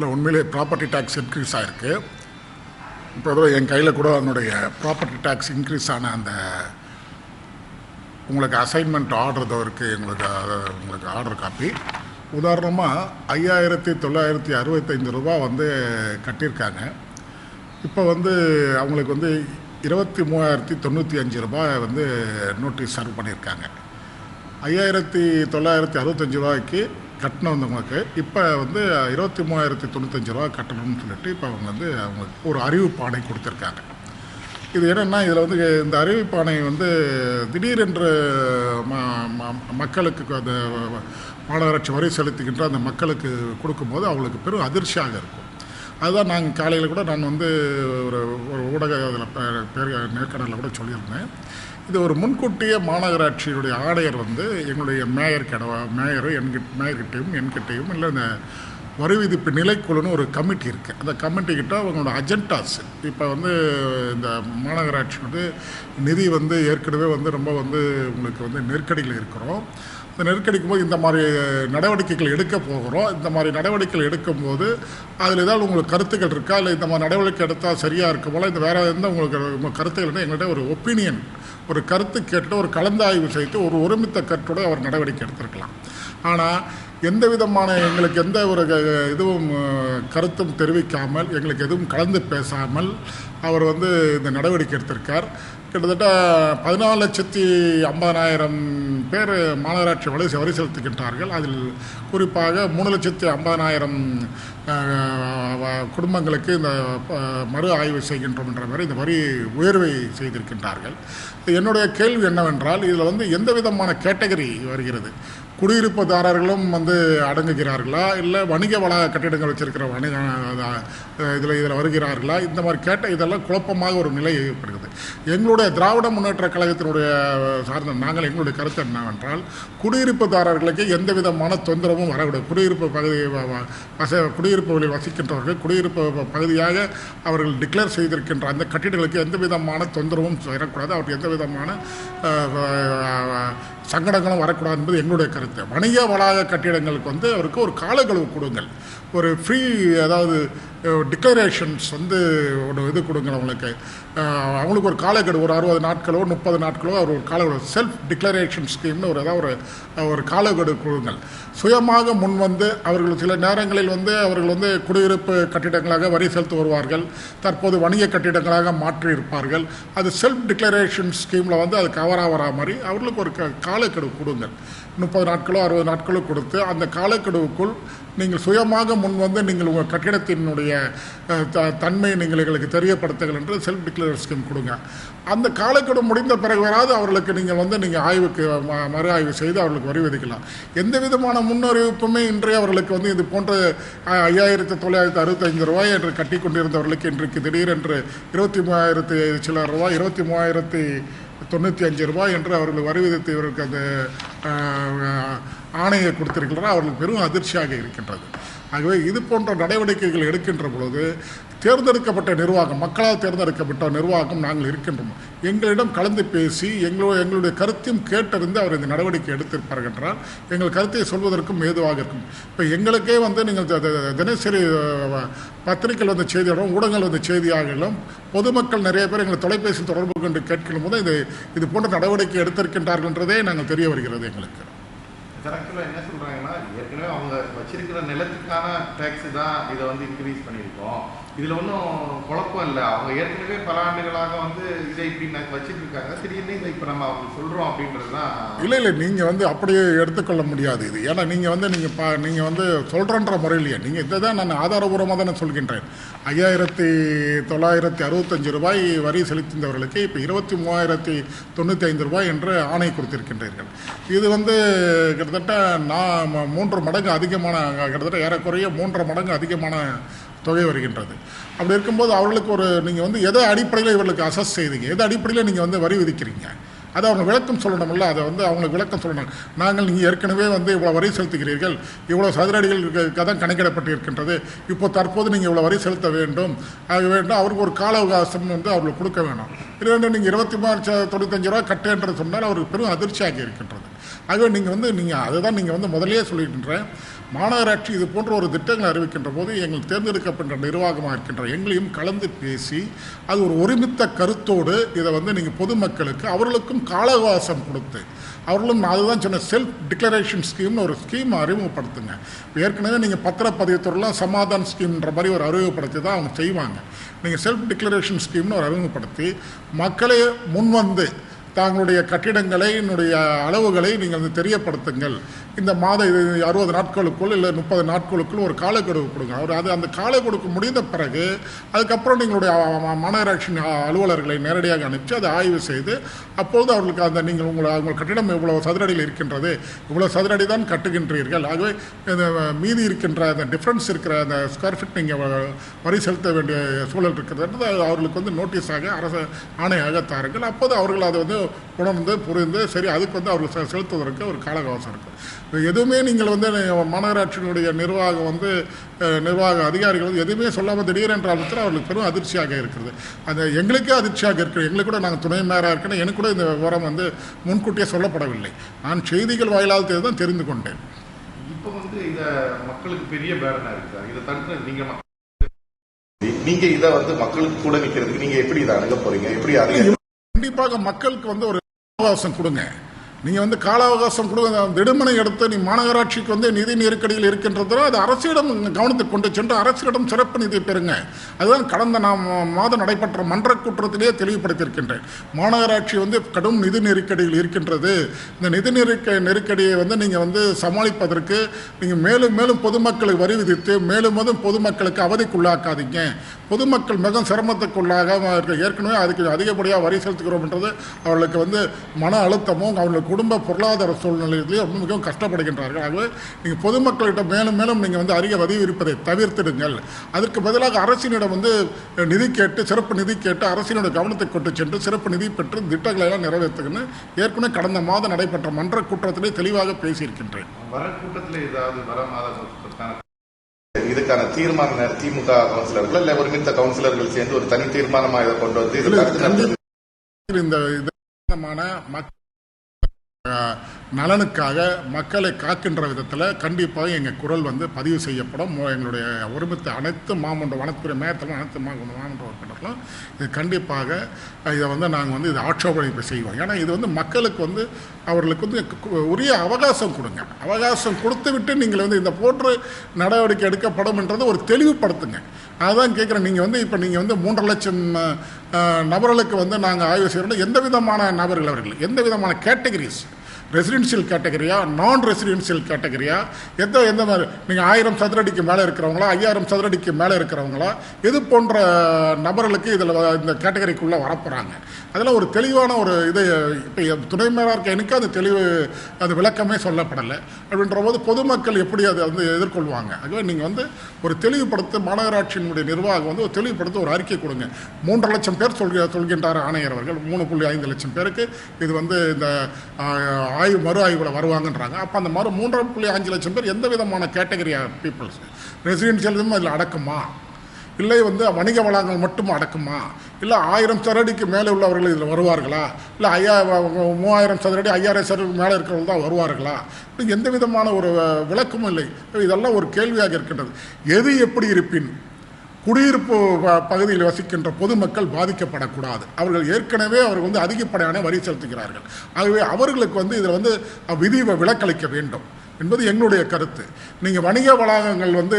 இல்லை உண்மையிலே property tax increase ஆகிருக்கு. இப்போ ஏதோ என் கையில் கூட அதனுடைய ப்ராப்பர்ட்டி டேக்ஸ் இன்க்ரீஸ் ஆன அந்த உங்களுக்கு அசைன்மெண்ட் ஆர்டர் இருக்குது, உங்களுக்கு ஆர்டர் காப்பி. உதாரணமாக 5,965 ரூபா வந்து கட்டியிருக்காங்க. இப்போ வந்து அவங்களுக்கு வந்து 23,095 ரூபாய் வந்து நோட்டீஸ் சர்வ் பண்ணியிருக்காங்க. 5,965 ரூபாய்க்கு கட்டணவங்களுக்கு இப்போ வந்து 23,095 ரூபா கட்டணும்னு சொல்லிட்டு இப்போ அவங்க வந்து அவங்களுக்கு ஒரு அறிவிப்பாணை கொடுத்துருக்காங்க. இது என்னென்னா, இதில் வந்து இந்த அறிவிப்பாணை வந்து திடீரென்று மக்களுக்கு அந்த மாநகராட்சி வரி செலுத்துகின்ற அந்த மக்களுக்கு கொடுக்கும்போது அவங்களுக்கு பெரும் அதிர்ச்சியாக இருக்கும். அதுதான் நாங்கள் காலையில் கூட நான் வந்து ஒரு ஊடக அதில் நேர்காணலில் கூட சொல்லியிருந்தேன். இது ஒரு முன்கூட்டியே மாநகராட்சியினுடைய ஆணையர் வந்து எங்களுடைய மேயர்கிட்டையும் என்கிட்டையும் இல்லை இந்த வரி விதிப்பு நிலைக்குழுன்னு ஒரு கமிட்டி இருக்குது. அந்த கமிட்டிக்கிட்ட அவங்களோட அஜெண்டாஸ் இப்போ வந்து இந்த மாநகராட்சி வந்து நிதி வந்து ஏற்கனவே வந்து ரொம்ப வந்து உங்களுக்கு வந்து நெருக்கடியில் இருக்கிறோம். இந்த நெருக்கடிக்கும் போது இந்த மாதிரி நடவடிக்கைகள் எடுக்க போகிறோம். இந்த மாதிரி நடவடிக்கைகள் எடுக்கும்போது அதில் ஏதாவது உங்களுக்கு கருத்துக்கள் இருக்கா, இல்லை இந்த மாதிரி நடவடிக்கை எடுத்தால் சரியாக இருக்கும் போல், இந்த வேறு எந்த உங்கள் கருத்துக்கள்னா எங்கள்கிட்ட ஒரு ஒப்பீனியன், ஒரு கருத்து கேட்டு ஒரு கலந்தாய்வு செய்து ஒரு ஒருமித்த கருத்தோடு அவர் நடவடிக்கை எடுத்திருக்கலாம். ஆனால் எந்த விதமான எங்களுக்கு எந்த ஒரு இதுவும் கருத்தும் தெரிவிக்காமல், எங்களுக்கு எதுவும் கலந்து பேசாமல் அவர் வந்து இந்த நடவடிக்கை எடுத்திருக்கார். கிட்டத்தட்ட 14,50,000 பேர் மாநகராட்சி வரி செலுத்துகின்றார்கள். அதில் குறிப்பாக 3,50,000 குடும்பங்களுக்கு இந்த மறு ஆய்வு செய்கின்றோம் என்ற மாதிரி இந்த வரி உயர்வை செய்திருக்கின்றார்கள். என்னுடைய கேள்வி என்னவென்றால், இதில் வந்து எந்த விதமான கேட்டகரி வருகிறது? குடியிருப்புதாரர்களும் வந்து அடங்குகிறார்களா, இல்லை வணிக வளாக கட்டிடங்கள் வச்சிருக்கிற இதில் வருகிறார்களா? இந்த மாதிரி இதெல்லாம் குழப்பமாக ஒரு நிலை ஏற்படுகிறது. எங்களுடைய திராவிட முன்னேற்ற கழகத்தினுடைய சார்ந்த நாங்கள் எங்களுடைய கருத்து என்னவென்றால், குடியிருப்புதாரர்களுக்கு எந்த விதமான தொந்தரவும் வரக்கூடாது. குடியிருப்புகளில் வசிக்கின்றவர்கள் குடியிருப்பு பகுதியாக அவர்கள் டிக்ளேர் செய்திருக்கின்ற அந்த கட்டிடங்களுக்கு எந்த விதமான தொந்தரவும் வரக்கூடாது, அவருக்கு எந்த விதமான சங்கடங்களும் வரக்கூடாது என்பது எங்களுடைய கருத்து. வணிக வளாக கட்டிடங்களுக்கு வந்து அவருக்கு ஒரு காலக்கெடு கொடுங்கள், ஒரு ஃப்ரீ அதாவது டிக்ளரேஷன்ஸ் வந்து ஒரு இது கொடுங்கள் அவங்களுக்கு ஒரு காலக்கெடு, ஒரு 60 நாட்களோ 30 நாட்களோ அவர் ஒரு காலக்கெடு, செல்ஃப் டிக்ளரேஷன் ஸ்கீம்னு ஒரு காலக்கெடு கொடுங்கள். சுயமாக முன் வந்து அவர்கள் சில நேரங்களில் வந்து அவர்கள் வந்து குடியிருப்பு கட்டிடங்களாக வரி செலுத்தி வருவார்கள், தற்போது வணிக கட்டிடங்களாக மாற்றியிருப்பார்கள். அது செல்ஃப் டிக்ளரேஷன் ஸ்கீமில் வந்து அது கவராக வரா மாதிரி அவர்களுக்கு ஒரு காலக்கெடு கொடுங்கள். 30 நாட்களோ 60 நாட்களோ கொடுத்து அந்த காலக்கெடுவுக்குள் நீங்கள் சுயமாக முன் வந்து நீங்கள் உங்கள் கட்டிடத்தினுடைய தன்மையை நீங்கள் எங்களுக்கு தெரியப்படுத்துங்கள் என்று செல்ஃப் டிக்ளேர் ஸ்கீம் கொடுங்க. அந்த காலக்கெடு முடிந்த பிறகு வராது அவர்களுக்கு நீங்கள் ஆய்வுக்கு மறு ஆய்வு செய்து அவர்களுக்கு வரி விதிக்கலாம். எந்த விதமான முன்னறிவிப்புமே இன்றைய அவர்களுக்கு வந்து இது போன்ற 5,965 ரூபாய் என்று கட்டி கொண்டிருந்தவர்களுக்கு இன்றைக்கு திடீரென்று 23,000 சில ரூபாய் 23,095 ரூபாய் என்று அவர்கள் வரி விதித்து இவருக்கு அந்த ஆணையை கொடுத்திருக்கிறார். அவர்களுக்கு பெரும் அதிர்ச்சியாக இருக்கின்றது. ஆகவே இது போன்ற நடவடிக்கைகள் எடுக்கின்ற பொழுது தேர்ந்தெடுக்கப்பட்ட நிர்வாகம், மக்களால் தேர்ந்தெடுக்கப்பட்ட நிர்வாகம் நாங்கள் இருக்கின்றோம், எங்களிடம் கலந்து பேசி எங்களுடைய கருத்தையும் கேட்டறிந்து அவர் இந்த நடவடிக்கை எடுத்திருப்பார்கள் என்றால் எங்கள் கருத்தை சொல்வதற்கும் ஏதுவாக இருக்கும். இப்போ எங்களுக்கே வந்து நீங்கள் தினசரி பத்திரிகைகள் வந்து செய்தியாகவும் ஊடகங்கள் வந்து செய்தியாகவும் பொதுமக்கள் நிறைய பேர் எங்களை தொலைபேசி தொடர்பு கொண்டு கேட்கும் போது இது போன்ற நடவடிக்கை எடுத்திருக்கின்றார்கள் என்றதே நாங்கள் தெரிய வருகிறது. எங்களுக்கு கரெக்டில் என்ன சொல்கிறாங்கன்னா, ஏற்கனவே அவங்க வச்சிருக்கிற நிலத்துக்கான டேக்ஸு தான் இதை வந்து இன்க்ரீஸ் பண்ணியிருக்கோம். இதில் ஒன்றும் குழப்பம் இல்லை. அவங்க ஏற்கனவே பல ஆண்டுகளாக வந்து இதை இப்படி வச்சுட்டு இருக்காங்க. திடீர்னு இதை இப்போ நம்ம அவங்க சொல்கிறோம் அப்படின்றது தான். இல்லை நீங்கள் வந்து அப்படியே எடுத்துக்கொள்ள முடியாது இது. ஏன்னா நீங்கள் வந்து நீங்கள் வந்து சொல்கிறன்ற முறையிலேயே நீங்கள் இதை தான் நான் ஆதாரபூர்வமாக தான் நான் சொல்கின்றேன். 5,965 ரூபாய் வரி செலுத்திந்தவர்களுக்கு இப்போ 23,095 ரூபாய் என்று ஆணை கொடுத்திருக்கின்றீர்கள். இது வந்து கிட்டத்தட்ட 3 மடங்கு அதிகமான, கிட்டத்தட்ட ஏறக்குறைய 3.5 மடங்கு அதிகமான தொகை வருகின்றது. அப்படி இருக்கும்போது அவர்களுக்கு நீங்கள் வந்து எதை அடிப்படையில் இவர்களுக்கு அசஸ் செய்தீங்க, எதை அடிப்படையில் நீங்கள் வந்து வரி விதிக்கிறீங்க, அதை அவங்க விளக்கம் சொல்லணும்ல. அதை வந்து அவங்களுக்கு விளக்கம் சொல்லணும். நீங்கள் ஏற்கனவே வந்து இவ்வளோ வரி செலுத்துகிறீர்கள், இவ்வளோ சதுரடிகளுக்கு தான் கணக்கிடப்பட்டு இருக்கின்றது, இப்போ தற்போது நீங்கள் இவ்வளோ வரி செலுத்த வேண்டும் அவருக்கு ஒரு கால அவகாசம் வந்து அவர்களுக்கு கொடுக்க வேணும். இது நீங்கள் 23,095 ரூபா கட்டு என்று சொன்னால் அவருக்கு பெரும் அதிர்ச்சியாக இருக்கின்றது. ஆகவே நீங்கள் அதை தான் நீங்கள் வந்து முதலே சொல்லிக்கின்றேன். மாநகராட்சி இது போன்ற ஒரு திட்டங்களை அறிவிக்கின்ற போது எங்கள் தேர்ந்தெடுக்கப்பட்ட நிர்வாகமாக இருக்கின்ற எங்களையும் கலந்து பேசி அது ஒரு ஒருமித்த கருத்தோடு இதை வந்து நீங்கள் பொதுமக்களுக்கு அவர்களுக்கும் கால அவகாசம் கொடுத்து அவர்களும் அதுதான் சொன்ன செல்ஃப் டிக்ளரேஷன் ஸ்கீம்னு ஒரு ஸ்கீம் அறிமுகப்படுத்துங்க. ஏற்கனவே நீங்கள் பத்திரப்பதிவுத்துறைலாம் சமாதான ஸ்கீம்ன்ற மாதிரி ஒரு அறிமுகப்படுத்தி தான் அவங்க செய்வாங்க. நீங்கள் செல்ஃப் டிக்ளரேஷன் ஸ்கீம்னு ஒரு அறிமுகப்படுத்தி மக்களே முன்வந்து தங்களுடைய கட்டிடங்களை அளவுகளை நீங்கள் வந்து தெரியப்படுத்துங்கள். இந்த மாத 60 நாட்களுக்குள் இல்லை 30 நாட்களுக்குள் ஒரு காலக்கெடுவு கொடுங்க. அந்த காலக்கெடுவு முடிந்த பிறகு அதுக்கப்புறம் நீங்களுடைய மாநகராட்சி அலுவலர்களை நேரடியாக அனுப்பிச்சு அதை ஆய்வு செய்து அப்பொழுது அவர்களுக்கு அந்த நீங்கள் உங்கள் கட்டிடம் இவ்வளவு சதுரடியில் இருக்கின்றது, இவ்வளோ சதுரடி தான் கட்டுகின்றீர்கள், ஆகவே இந்த மீதி இருக்கின்ற அந்த டிஃப்ரென்ஸ் இருக்கிற அந்த ஸ்கொயர் ஃபீட் நீங்கள் வரி செலுத்த வேண்டிய சூழல் இருக்கிறது அவர்களுக்கு வந்து நோட்டீஸாக அரசு ஆணையாக தாருங்கள். அப்போது அவர்கள் அதை வந்து உணர்ந்து புரிந்து சரி அதுக்கு வந்து அவர்கள் செலுத்துவதற்கு ஒரு கால அவகாசம் இருக்குது. எதுவுமே நீங்கள் வந்து மாநகராட்சியினுடைய நிர்வாக அதிகாரிகள் வந்து எதுவுமே சொல்லாமல் திடீரென்ற அர்த்தத்தில் அவர்களுக்கு பெரும் அதிர்ச்சியாக இருக்கிறது. அந்த எங்களுக்கே அதிர்ச்சியாக இருக்குது. எங்களுக்கு கூட நாங்கள் துணை மேயராக இருக்கணும், எனக்கு கூட இந்த விவரம் வந்து முன்கூட்டியே சொல்லப்படவில்லை. நான் செய்திகள் வாயிலாக தான் தெரிந்து கொண்டேன். இப்போ வந்து இதை மக்களுக்கு பெரிய பேடனாக இருக்குது. இதை தடுத்து நீங்க இதை வந்து மக்களுக்கு கூட நிற்கிறதுக்கு நீங்க எப்படி இதை அணுக போறீங்க? எப்படி கண்டிப்பாக மக்களுக்கு வந்து ஒரு அவகாசம் கொடுங்க. நீங்கள் வந்து கால அவகாசம் கொடுங்க. திடுமனை எடுத்து நீ மாநகராட்சிக்கு வந்து நிதி நெருக்கடியில் இருக்கின்றதோ அது அரசிடம் கவனத்துக்கு கொண்டு சென்று அரசிடம் சிறப்பு நிதி பெறுங்க. அதுதான் கடந்த மாதம் நடைபெற்ற மன்ற கூட்டத்திலேயே தெளிவுபடுத்தியிருக்கின்றேன். மாநகராட்சி வந்து கடும் நிதி நெருக்கடியில் இருக்கின்றது. இந்த நிதி நெருக்கடியை வந்து நீங்கள் வந்து சமாளிப்பதற்கு நீங்கள் மேலும் மேலும் பொதுமக்களுக்கு வரி விதித்து மேலும் பொதுமக்களுக்கு அவதிக்குள்ளாக்காதீங்க. பொதுமக்கள் மிகவும் சிரமத்துக்குள்ளாக ஏற்கனவே அதுக்கு அதிகப்படியாக வரி செலுத்துகிறோம்ன்றது அவர்களுக்கு வந்து மன அழுத்தமும் அவர்களுக்கு குடும்ப பொருளாதார சூழ்நிலையிலேயே மிகவும் கஷ்டப்படுகின்றார்கள். ஆகவே நீங்கள் பொதுமக்களிடம் மேலும் மேலும் நீங்கள் வந்து அதிக வரி விதிப்பதை தவிர்த்திடுங்கள். அதற்கு பதிலாக அரசினிடம் வந்து நிதி கேட்டு சிறப்பு நிதி கேட்டு அரசினுடைய கவனத்தை கொண்டு சென்று சிறப்பு நிதி பெற்று திட்டங்களை எல்லாம் நிறைவேற்றுன்னு ஏற்கனவே கடந்த மாதம் நடைபெற்ற மன்ற கூட்டத்திலே தெளிவாக பேசியிருக்கின்றேன். வர கூட்டத்தில் ஏதாவது வர மாத இதுக்கான தீர்மானம் திமுக கவுன்சிலர்கள் இல்ல ஒருமித்த கவுன்சிலர்கள் சேர்ந்து ஒரு தனி தீர்மானமாக இதை கொண்டு வந்து இந்த நலனுக்காக மக்களை காக்கின்ற விதத்தில் கண்டிப்பாக எங்கள் குரல் வந்து பதிவு செய்யப்படும். எங்களுடைய ஒருமித்த அனைத்து மாமன்ற வனத்துறை மேயத்திலும் அனைத்து மாமன்ற உறுப்பினர்களும் இது கண்டிப்பாக இதை வந்து நாங்கள் வந்து இதை ஆட்சேபனை செய்வோம். ஏன்னா இது வந்து மக்களுக்கு வந்து அவர்களுக்கு வந்து உரிய அவகாசம் கொடுங்க. அவகாசம் கொடுத்து விட்டு நீங்கள் வந்து இந்த போன்று நடவடிக்கை எடுக்கப்படும் என்றதை ஒரு தெளிவுபடுத்துங்க. அதுதான் கேட்குறேன். நீங்கள் வந்து இப்போ நீங்கள் வந்து 3.5 லட்சம் நபர்களுக்கு வந்து நாங்கள் ஆய்வு செய்கிறோம். எந்த விதமான நபர்கள் அவர்கள் எந்த விதமான கேட்டகரிஸ், ரெசிடென்ஷியல் கேட்டகரியா, நான் ரெசிடென்ஷியல் கேட்டகரியா, எந்த மாதிரி நீங்கள் 1000 சதுரடிக்கு மேலே இருக்கிறவங்களா, 5000 சதுரடிக்கு மேலே இருக்கிறவங்களா, இது போன்ற நபர்களுக்கு இதில் இந்த கேட்டகரிக்குள்ளே வரப்போகிறாங்க. அதில் ஒரு தெளிவான ஒரு இது இப்போ துணை மேலாக இருக்க எனக்கு அது விளக்கமே சொல்லப்படலை. அப்படின்ற போது பொதுமக்கள் எப்படி அதை வந்து எதிர்கொள்வாங்க? ஆகவே நீங்கள் வந்து ஒரு தெளிவுபடுத்த மாநகராட்சியினுடைய நிர்வாகம் வந்து ஒரு தெளிவுபடுத்த ஒரு அறிக்கை கொடுங்க. 3.5 லட்சம் பேர் சொல்கின்றார் ஆணையர் அவர்கள். 3.5 லட்சம் பேருக்கு இது வந்து இந்த மறு ஆய்வில் வருவாங்கன்றாங்க. அப்போ அந்த 3.5 லட்சம் பேர் எந்த விதமான கேட்டகரி பீப்புள்ஸ், ரெசிடென்ஷியலும் அதில் அடக்குமா, இல்லை வந்து வணிக வளங்கள் மட்டும் அடக்குமா, இல்லை 1000 சதுரடிக்கு மேலே உள்ளவர்கள் இதில் வருவார்களா, இல்லை 3000 சதுரடி 5000 சதுரடி மேலே இருக்கிறவங்க தான் வருவார்களா? எந்த விதமான ஒரு விளக்கமும் இல்லை. இதெல்லாம் ஒரு கேள்வியாக இருக்கின்றது. எது எப்படி இருப்பின் குடியிருப்பு பகுதியில் வசிக்கின்ற பொதுமக்கள் பாதிக்கப்படக்கூடாது. அவர்கள் ஏற்கனவே அவர்கள் வந்து அதிகப்படியான வரி செலுத்துகிறார்கள். ஆகவே அவர்களுக்கு வந்து இதில் வந்து விதி விலக்களிக்க வேண்டும் என்பது எங்களுடைய கருத்து. நீங்கள் வணிக வளாகங்கள் வந்து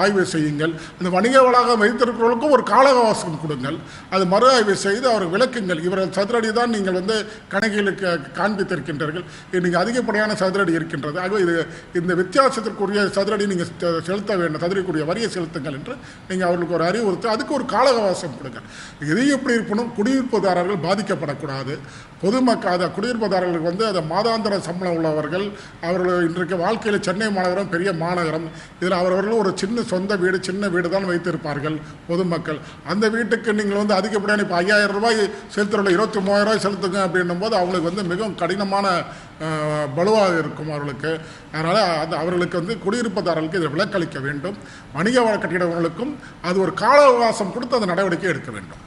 ஆய்வு செய்யுங்கள். அந்த வணிக வளாகம் வைத்திருக்கிறவர்களுக்கும் ஒரு கால அவகாசம் கொடுங்கள். அது மறு ஆய்வு செய்து அவர் விளக்குங்கள். இவர்கள் சதுரடி தான் நீங்கள் வந்து கணக்கிலுக்கு காண்பித்திருக்கின்றீர்கள், நீங்கள் அதிகப்படியான சதுரடி இருக்கின்றது. ஆகவே இந்த வித்தியாசத்திற்குரிய சதுரடி நீங்கள் செலுத்த வேண்டும், சதுரடிக்குரிய வரியை செலுத்துங்கள் என்று நீங்கள் அவர்களுக்கு ஒரு அறிவுறுத்து அதுக்கு ஒரு கால அவகாசம் கொடுங்கள். இது எப்படி இருக்கணும்? குடியிருப்புதாரர்கள் பாதிக்கப்படக்கூடாது. பொதுமக்கள் குடியிருப்புதாரர்களுக்கு வந்து அதை மாதாந்திர சம்பளம் உள்ளவர்கள், அவர்கள் இன்றைக்கு வாழ்க்கையில் சென்னை மாநகரம் பெரிய மாநகரம், இதில் அவர்கள் ஒரு சின்ன வீடு தான் வைத்திருப்பார்கள் பொதுமக்கள். அந்த வீட்டுக்கு நீங்கள் வந்து அதிகப்படியான இப்போ 5000 ரூபாய் செலுத்துறவங்க 23,000 ரூபாய் செலுத்துங்க அப்படின்னும் போது அவங்களுக்கு வந்து மிகவும் கடினமான பலுவாக இருக்கும் அவர்களுக்கு. அதனால் அவர்களுக்கு வந்து குடியிருப்புதாரர்களுக்கு இதை விலக்களிக்க வேண்டும். வணிக கட்டிடங்களுக்கும் அது ஒரு கால அவகாசம் கொடுத்து அந்த நடவடிக்கை எடுக்க வேண்டும்.